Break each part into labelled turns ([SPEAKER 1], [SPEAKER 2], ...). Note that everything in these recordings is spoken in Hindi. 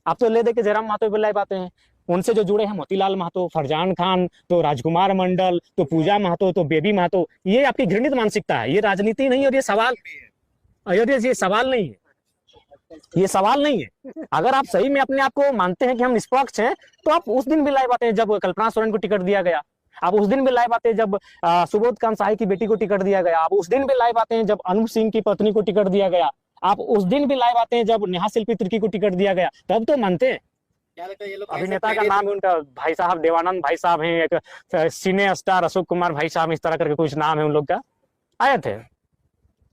[SPEAKER 1] आप तो ले दे के जयराम महतो पे लाइव आते हैं। उनसे जो जुड़े हैं मोतीलाल महतो, फरजान खान, तो राजकुमार मंडल, तो पूजा महतो, तो बेबी महतो, ये आपकी घृणित मानसिकता है, ये राजनीति नहीं और ये सवाल, और ये सवाल नहीं है, ये सवाल नहीं है। अगर आप सही में अपने आप को मानते हैं कि हम निष्पक्ष हैं, तो आप उस दिन भी लाइव आते हैं जब कल्पना सोरेन को टिकट दिया गया। आप उस दिन भी लाइव आते हैं जब सुबोध कांत शाही की बेटी को टिकट दिया गया। आप उस दिन भी लाइव आते हैं जब अनूप सिंह की पत्नी को टिकट दिया गया। आप उस दिन भी लाइव आते हैं जब नेहा शिल्पी तिर्की को टिकट दिया गया। तब तो मानते हैं।
[SPEAKER 2] क्या लगता है ये लोग
[SPEAKER 1] अभिनेता का नाम है उनका भाई साहब देवानंद भाई साहब हैं, एक सिने स्टार अशोक कुमार भाई साहब, इस तरह करके कुछ नाम है उन लोग का, आए थे।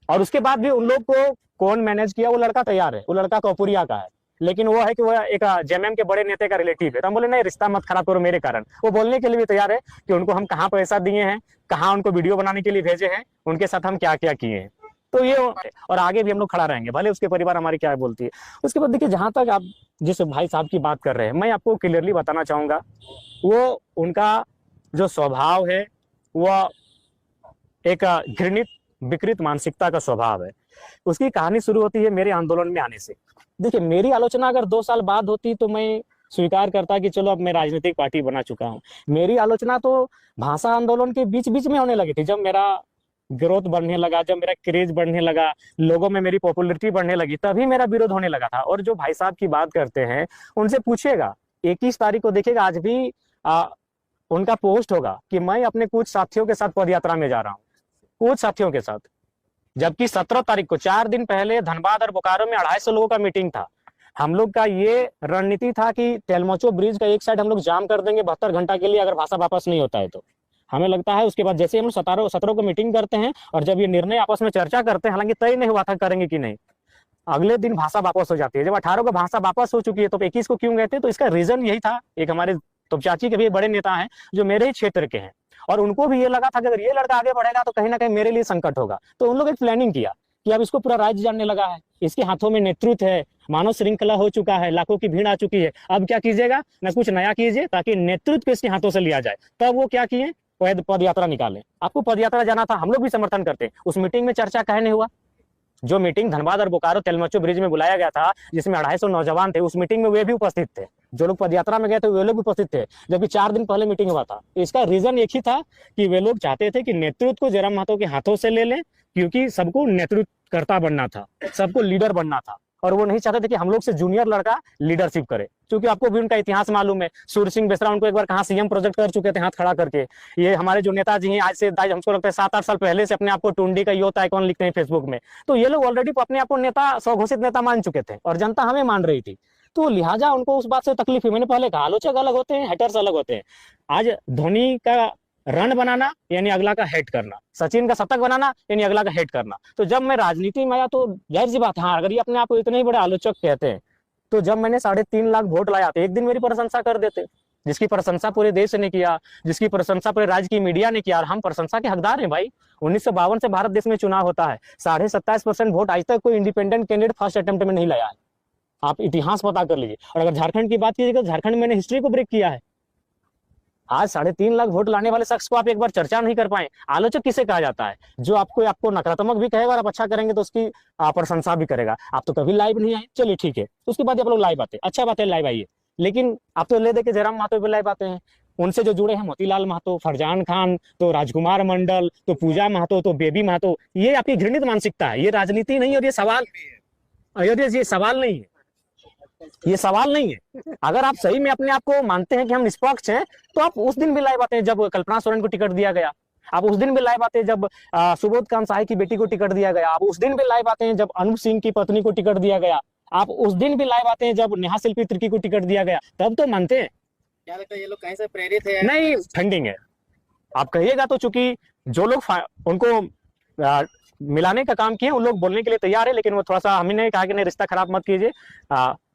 [SPEAKER 1] और उसके बाद भी उन लोग को कौन मैनेज किया, वो लड़का तैयार है, वो लड़का कौपुरिया का है, लेकिन वो है कि वो एक जेएमएम के बड़े नेता का रिलेटिव है। तो हम बोले नहीं, रिश्ता मत खराब करो मेरे कारण। वो बोलने के लिए भी तैयार है कि उनको हम कहाँ पैसा दिए हैं, कहाँ उनको वीडियो बनाने के लिए भेजे हैं, उनके साथ हम क्या क्या किए हैं। तो ये, और आगे भी हम लोग खड़ा रहेंगे, भले उसके परिवार हमारी क्या बोलती है। उसके बाद देखिए, जहां तक आप जिस भाई साहब की बात कर रहे हैं, मैं आपको क्लियरली बताना चाहूंगा, वो उनका जो स्वभाव है वह एक घृणित विकृत मानसिकता का स्वभाव है। उसकी कहानी शुरू होती है मेरे आंदोलन में आने से। देखिए, मेरी आलोचना अगर 2 साल बाद होती तो मैं स्वीकार करता कि चलो अब मैं राजनीतिक पार्टी बना चुका हूं। मेरी आलोचना तो भाषा आंदोलन के बीच बीच में होने लगी थी, जब मेरा ग्रोथ बढ़ने लगा, जब मेरा क्रेज बढ़ने लगा, लोगों में मेरी पॉपुलैरिटी बढ़ने लगी, तभी मेरा विरोध होने लगा था। और जो भाई साहब की बात करते हैं, उनसे पूछिएगा, 21 तारीख को देखिएगा, आज भी उनका पोस्ट होगा कि मैं अपने कुछ साथियों के साथ पदयात्रा में जा रहा हूँ, कुछ साथियों के साथ। जबकि 17 तारीख को, 4 दिन पहले, धनबाद और बोकारो में 250 लोगों का मीटिंग था। हम लोग का ये रणनीति था कि तेलमचो ब्रिज का एक साइड हम लोग जाम कर देंगे 72 घंटा के लिए, अगर भाषा वापस नहीं होता है तो। हमें लगता है उसके बाद जैसे हम 17 को मीटिंग करते हैं और जब ये निर्णय आपस में चर्चा करते हैं, हालांकि तय नहीं हुआ था करेंगे कि नहीं, अगले दिन भाषा वापस हो जाती है। जब 18 को भाषा वापस हो चुकी है तो 21 को क्यों गए थे? तो इसका रीजन यही था। एक हमारे तो चाची के भी बड़े नेता हैं जो मेरे ही क्षेत्र के हैं, और उनको भी ये लगा था कि अगर ये लड़का आगे बढ़ेगा तो कहीं ना कहीं मेरे लिए संकट होगा। तो उन लोग एक प्लानिंग किया कि अब इसको पूरा राज्य जानने लगा है, इसके हाथों में नेतृत्व है, मानव श्रृंखला हो चुका है, लाखों की भीड़ आ चुकी है, अब क्या कीजिएगा ना, कुछ नया कीजिए ताकि नेतृत्व को इसके हाथों से लिया जाए। तब वो क्या किए, पद यात्रा निकाले। आपको पद यात्रा जाना था, हम लोग भी समर्थन करते हैं। उस मीटिंग में चर्चा कहे नहीं हुआ? जो मीटिंग धनबाद और बोकारो तेलमचो ब्रिज में बुलाया गया था, जिसमें 250 नौजवान थे, उस मीटिंग में वे भी उपस्थित थे। जो लोग पदयात्रा में गए थे वे लोग भी उपस्थित थे, जबकि 4 दिन पहले मीटिंग हुआ था। इसका रीजन एक ही था कि वे लोग चाहते थे कि नेतृत्व को जयराम महतो के हाथों से ले लें, क्योंकि सबको नेतृत्वकर्ता बनना था, सबको लीडर बनना था, और वो नहीं चाहते थे कि हम लोग से जूनियर लड़का लीडरशिप करे। क्योंकि आपको भी उनका इतिहास मालूम है, सूर्य सिंह बेसरा उनको एक बार कहाँ सीएम प्रोजेक्ट कर चुके थे हाथ खड़ा करके। ये हमारे जो नेताजी हैं, आज से हमको लगता है 7-8 साल पहले से अपने आप को टुंडी का यूथ आइकॉन लिखते हैं फेसबुक में। तो ये लोग ऑलरेडी अपने आप को नेता, स्वघोषित नेता मान चुके थे, और जनता हमें मान रही थी। तो लिहाजा उनको उस बात से तकलीफ है। मैंने पहले कहा, आलोचक अलग होते हैं, हेटर्स अलग होते हैं। आज धोनी का रन बनाना यानी अगला का हेट करना, सचिन का शतक बनाना यानी अगला का हेट करना। तो जब मैं राजनीति में आया तो जाहिर सी बात, हाँ, अगर ये अपने आप को इतने ही बड़े आलोचक कहते हैं, तो जब मैंने 3.5 लाख वोट लाया तो एक दिन मेरी प्रशंसा कर देते, जिसकी प्रशंसा पूरे देश ने किया, जिसकी प्रशंसा पूरे राज्य की मीडिया ने किया, और हम प्रशंसा के हकदार हैं भाई। 1952 से भारत देश में चुनाव होता है, 27.5% वोट आज तक कोई इंडिपेंडेंट कैंडिडेट फर्स्ट अटेम्प्ट में नहीं लाया है। आप इतिहास पता कर लीजिए। और अगर झारखंड की बात कीजिएगा, झारखंड में मैंने हिस्ट्री को ब्रेक किया है। आज 3.5 लाख वोट लाने वाले शख्स को आप एक बार चर्चा नहीं कर पाए। आलोचक किसे कहा जाता है? जो आपको नकारात्मक भी कहेगा और आप अच्छा करेंगे तो उसकी प्रशंसा भी करेगा। आप तो कभी लाइव नहीं आए, चलिए ठीक है, उसके बाद आप लोग लाइव आते, अच्छा बात है, लाइव आइए। लेकिन आप तो ले दे के जयराम महतो पे लाइव आते हैं। उनसे जो जुड़े हैं मोतीलाल महतो, फरजान खान, तो राजकुमार मंडल, तो पूजा महतो, तो बेबी महतो, ये आपकी घृणित मानसिकता है, ये राजनीति नहीं और ये सवाल, ये सवाल नहीं है, ये सवाल नहीं है। अगर आप सही में अपने आप को मानते हैं कि हम निष्पक्ष हैं, तो आप उस दिन भी लाइव आते हैं जब कल्पना सोरेन को टिकट दिया गया। आप उस दिन भी लाइव आते हैं जब सुबोध कांत शाही की बेटी को टिकट दिया गया। आप उस दिन भी लाइव आते हैं जब अनूप सिंह की पत्नी को टिकट दिया गया। आप उस दिन भी लाइव आते हैं जब नेहा शिल्पी तिर्की को टिकट दिया गया। तब तो मानते हैं।
[SPEAKER 2] क्या लगता है ये लोग कहीं से प्रेरित है?
[SPEAKER 1] नहीं, फंडिंग है। आप कहिएगा तो, चूंकि जो लोग उनको मिलाने का काम किए, उन लोग बोलने के लिए तैयार है, लेकिन वो थोड़ा सा, हमने कहा कि नहीं, रिश्ता खराब मत कीजिए।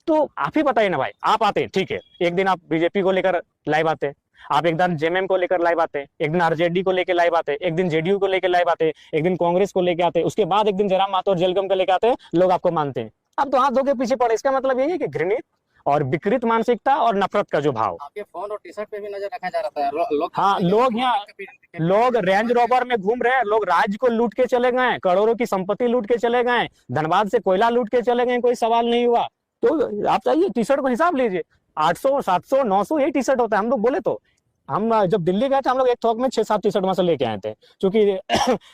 [SPEAKER 1] तो आप ही बताइए ना भाई, आप आते हैं ठीक है, एक दिन आप बीजेपी को लेकर लाइव आते हैं, आप एक दिन जेएमएम को लेकर लाइव आते हैं, एक दिन आरजेडी को लेकर लाइव आते हैं, एक दिन जेडीयू को लेकर लाइव आते हैं, एक दिन कांग्रेस को लेकर आते हैं, उसके बाद एक दिन जयराम महतो और जेलगम को लेकर आते हैं, लोग आपको मानते हैं। आप तो हाथ धो के पीछे पड़े। इसका मतलब यही है कि घृणित और विकृत मानसिकता और नफरत का जो भाव।
[SPEAKER 2] आपके फोन और टी शर्ट पे भी नजर रखा जा रहा था।
[SPEAKER 1] हाँ, लोग यहाँ, लोग रेंज रोवर में घूम रहे हैं, लोग राज्य को लूट के चले गए, करोड़ों की संपत्ति लूट के चले गए, धनबाद से कोयला लूट के चले गए, कोई सवाल नहीं हुआ। तो आप चाहिए टी शर्ट को हिसाब लीजिए, 800 700 900 यही टी शर्ट होता है। हम लोग बोले तो हम जब दिल्ली गए थे, हम लोग एक थोक में 6-7 टी शर्ट वहां से लेके आए थे, क्योंकि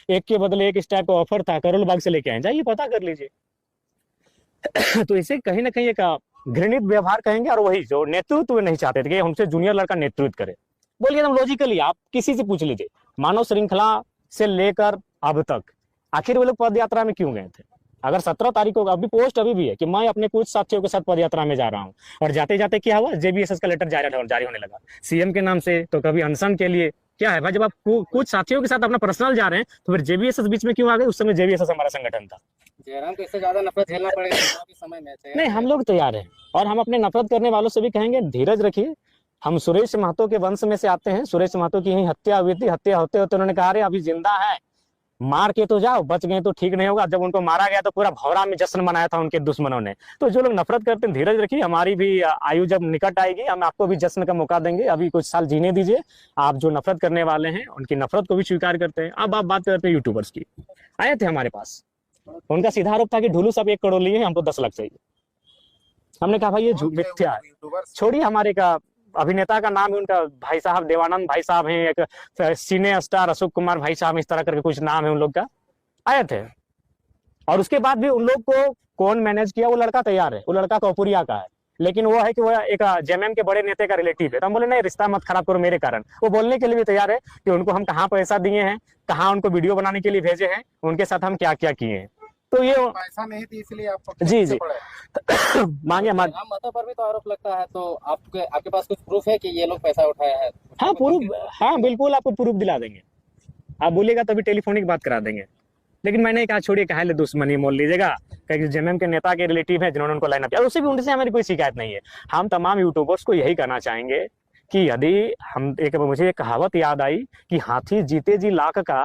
[SPEAKER 1] एक के बदले एक इस टाइप का ऑफर था, करोल बाग से लेके आए, जाइए पता कर लीजिए। तो इसे कहीं ना कहीं एक घृणित व्यवहार कहेंगे, और वही जो नेतृत्व नहीं चाहते थे कि हमसे जूनियर लड़का नेतृत्व करे। बोलिए एकदम लॉजिकली, आप किसी से पूछ लीजिए, मानव श्रृंखला से लेकर अब तक आखिर वो लोग पद यात्रा में क्यों गए थे? अगर 17 तारीख को अभी पोस्ट अभी भी है कि मैं अपने कुछ साथियों के साथ पद यात्रा में जा रहा हूं, और जाते जाते क्या हुआ, जेबीएसएस का लेटर जारी होने लगा सीएम के नाम से, तो कभी अनशन के लिए। क्या है भाई, जब आप कुछ साथियों के साथ अपना पर्सनल जा रहे हैं तो फिर जेबीएसएस बीच में क्यों आ गए? उस समय जेबीएसएस हमारा संगठन था।
[SPEAKER 2] जयराम को इससे ज्यादा नफरत झेलना पड़ेगा चुनाव के समय में।
[SPEAKER 1] नहीं, हम लोग तैयार हैं, और हम अपने नफरत करने वालों से भी कहेंगे धीरज रखिए। हम सुरेश महतो के वंश में से आते हैं, सुरेश महतो की ही हत्या हुई थी, हत्या होते होते उन्होंने कहा अरे अभी जिंदा है, मार के तो जाओ, बच गए तो ठीक नहीं होगा। जब उनको मारा गया तो पूरा भौरा में जश्न मनाया था उनके दुश्मनों ने। तो जो लोग नफरत करते हैं धीरज रखिए, हमारी भी आयु जब निकट आएगी हम आपको भी जश्न का मौका देंगे, अभी कुछ साल जीने दीजिए। आप जो नफरत करने वाले हैं उनकी नफरत को भी स्वीकार करते हैं। अब आप बात करते हैं यूट्यूबर्स की। आए थे हमारे पास, उनका सीधा आरोप था कि ढुलू साहब 1 करोड़ लिए, हमको 10 लाख चाहिए। हमने कहा भाई ये मिथ्या है, छोड़िए। हमारे का अभिनेता का नाम है उनका भाई साहब देवानंद भाई साहब हैं, एक सिने स्टार अशोक कुमार भाई साहब, इस तरह करके कुछ नाम है उन लोग का। आए थे, और उसके बाद भी उन लोग को कौन मैनेज किया? वो लड़का तैयार है, वो लड़का कौपुरिया का है, लेकिन वो है कि वो एक जेएमएम के बड़े नेता का रिलेटिव है। तो हम बोले नहीं, रिश्ता मत खराब करो मेरे कारण। वो बोलने के लिए भी तैयार है कि उनको हम कहाँ पैसा दिए हैं, कहाँ उनको वीडियो बनाने के लिए भेजे हैं, उनके साथ हम क्या क्या किए हैं। तो ये
[SPEAKER 2] पैसा नहीं थी इसलिए आप
[SPEAKER 1] जी मांगे हमारे
[SPEAKER 2] जयराम महतो पर भी तो आरोप लगता है, तो आपके पास कुछ प्रूफ है कि ये लोग पैसा उठाया है?
[SPEAKER 1] हाँ प्रूफ, हाँ बिल्कुल आपको प्रूफ दिला देंगे। आप बोलिएगा तभी टेलीफोनिक बात करा देंगे। लेकिन मैंने कहा छोड़िए, कहा ले दुश्मनी मोल लीजिएगा, क्योंकि जेएमएम के नेता के रिलेटिव है जिन्होंने उनको लाइन अप किया, उससे भी उनसे हमारी कोई शिकायत नहीं है। हम तमाम यूट्यूबर्स को यही कहना चाहेंगे कि यदि हम मुझे एक कहावत याद आई कि हाथी जीते जी लाख का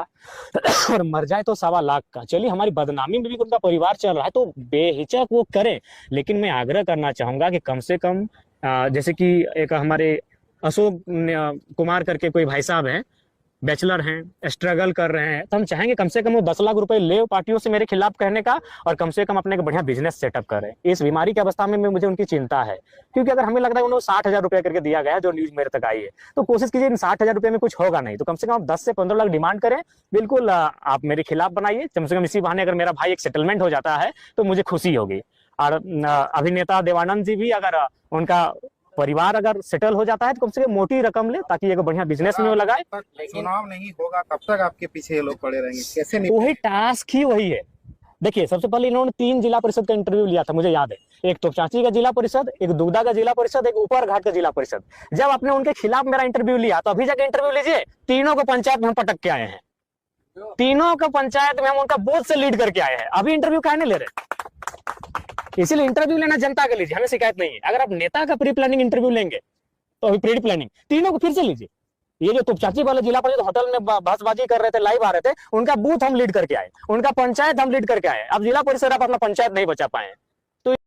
[SPEAKER 1] और मर जाए तो 1.25 लाख का। चलिए हमारी बदनामी में भी उनका परिवार चल रहा है तो बेहिचक वो करें, लेकिन मैं आग्रह करना चाहूंगा कि कम से कम जैसे कि एक हमारे अशोक कुमार करके कोई भाई साहब हैं, बैचलर हैं, स्ट्रगल कर रहे हैं, तो हम चाहेंगे कम से कम वो 10 लाख रुपए ले पार्टियों से मेरे खिलाफ कहने का, और कम से कम अपने एक बढ़िया बिजनेस सेटअप करें। इस बीमारी की अवस्था में मुझे उनकी चिंता है, क्योंकि अगर हमें लगता है उन्होंने 60,000 रुपए करके दिया गया है, जो न्यूज मेरे तक आई है, तो कोशिश कीजिए इन 60,000 रुपए में कुछ होगा नहीं, तो कम से कम 10 से 15 लाख डिमांड करें। बिल्कुल आप मेरे खिलाफ बनाइए, कम से कम इसी बहाने अगर मेरा भाई एक सेटलमेंट हो जाता है तो मुझे खुशी होगी। और अभिनेता देवानंद जी भी अगर उनका परिवार अगर सेटल हो जाता है तो कम से कम मोटी रकम ले, ताकि एक बढ़िया बिजनेस में वो लगाए।
[SPEAKER 2] चुनाव नहीं होगा तब तक आपके पीछे ये लोग पड़े रहेंगे, कैसे नहीं?
[SPEAKER 1] वही टास्क ही वही है। देखिए सबसे पहले इन्होंने 3 जिला परिषद का इंटरव्यू लिया था, मुझे याद है, एक तोपचांची का जिला परिषद, एक दुगदा का जिला परिषद, एक ऊपर घाट का जिला परिषद। जब आपने उनके खिलाफ मेरा इंटरव्यू लिया तो अभी जाके इंटरव्यू लीजिए, तीनों को पंचायत में हम पटक के आए हैं, तीनों को पंचायत में हम उनका बूथ से लीड करके आए हैं। अभी इंटरव्यू काहे नहीं ले रहे? इसीलिए इंटरव्यू लेना जनता के लीजिए, हमें शिकायत नहीं है। अगर आप नेता का प्री प्लानिंग इंटरव्यू लेंगे तो अभी प्री प्लानिंग तीनों को फिर से लीजिए। ये जो तुपचाची वाले जिला परिषद होटल में बहसबाजी कर रहे थे, लाइव आ रहे थे, उनका बूथ हम लीड करके आए, उनका पंचायत हम लीड करके आए। अब जिला परिषद आप अपना पंचायत नहीं बचा पाए।